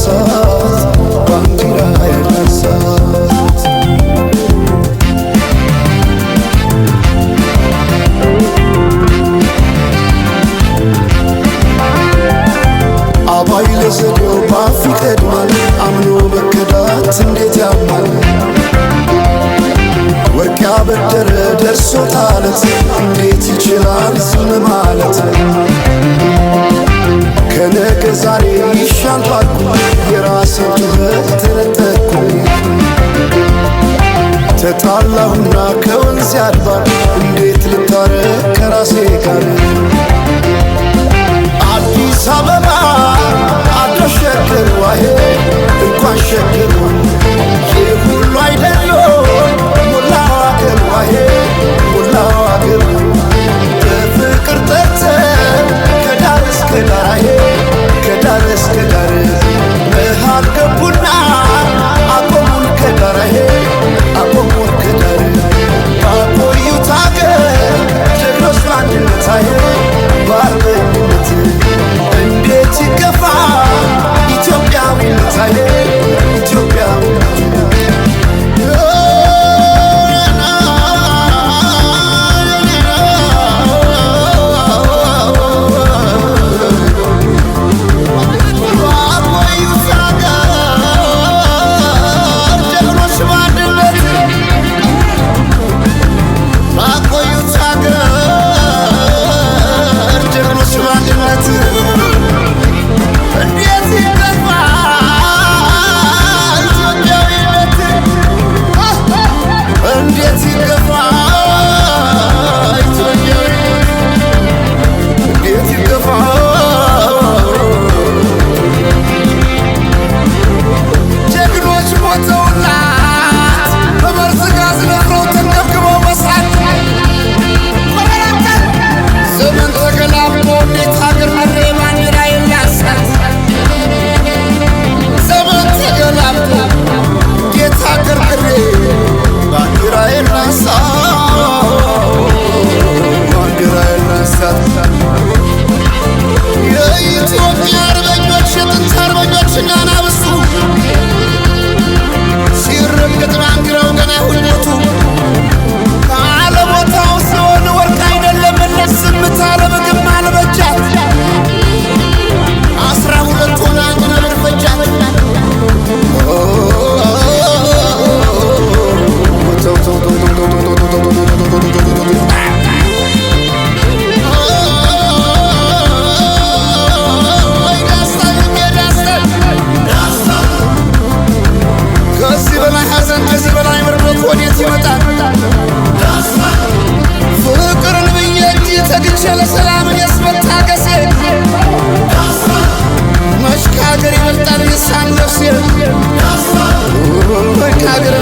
ያላሳት ባንዲራ ያላሳት አባይ ለዘዴው ባፍ ይቀድማል አምኖ መከዳት እንዴት ያማል ወርቅ ያበደረ ደርሶታለት እንዴት ይችላል ዝም ማለት ከነገ ዛሬ ይሻል ባልኩ የራሴን ጩኸት ተነጠቅኩ ተጣላሁና ከወንዝ አድባር እንዴት ልታረቅ ከራሴ ጋር አዲስ አበባ አድረሽ ሸገር ዋሄ እንኳን ሸገር ይህ ሁሉ አይደለም ሞላው አገር ዋሄ ሞላው አገር በፍቅር ጠርተን ከዳር እስከ ዳር ከዳር እስከ ዳር መሃል ገቡና አቆሙን ከዳር አቆሙን ከዳር ባቆዩት አገር ጀግኖች በአንድነት በአርበኝነት እንዴት ይገፋ ኢትዮጵያዊነት ኢትዮጵያዊነት የኢትዮጵያ አርበኞች የጥንት አርበኞች እናናብሱ ሲረገጥ ባንዲራው ገና ሁኔቱ ካለቦታው ሲሆን ወርቅ አይደለም መለስ ዝምታ ለምግብ አልበጃት 12 ሆና አንድ ነብር ፈጃት ከዚህ በላይ መርዶት ወዴት ይመጣል ፍቅርን ብዬ እንጂ ተግቼ ለሰላምን ያስመታገሴ መች ከሀገር ይበልጣል የሳን ነፍሴ ከሀገር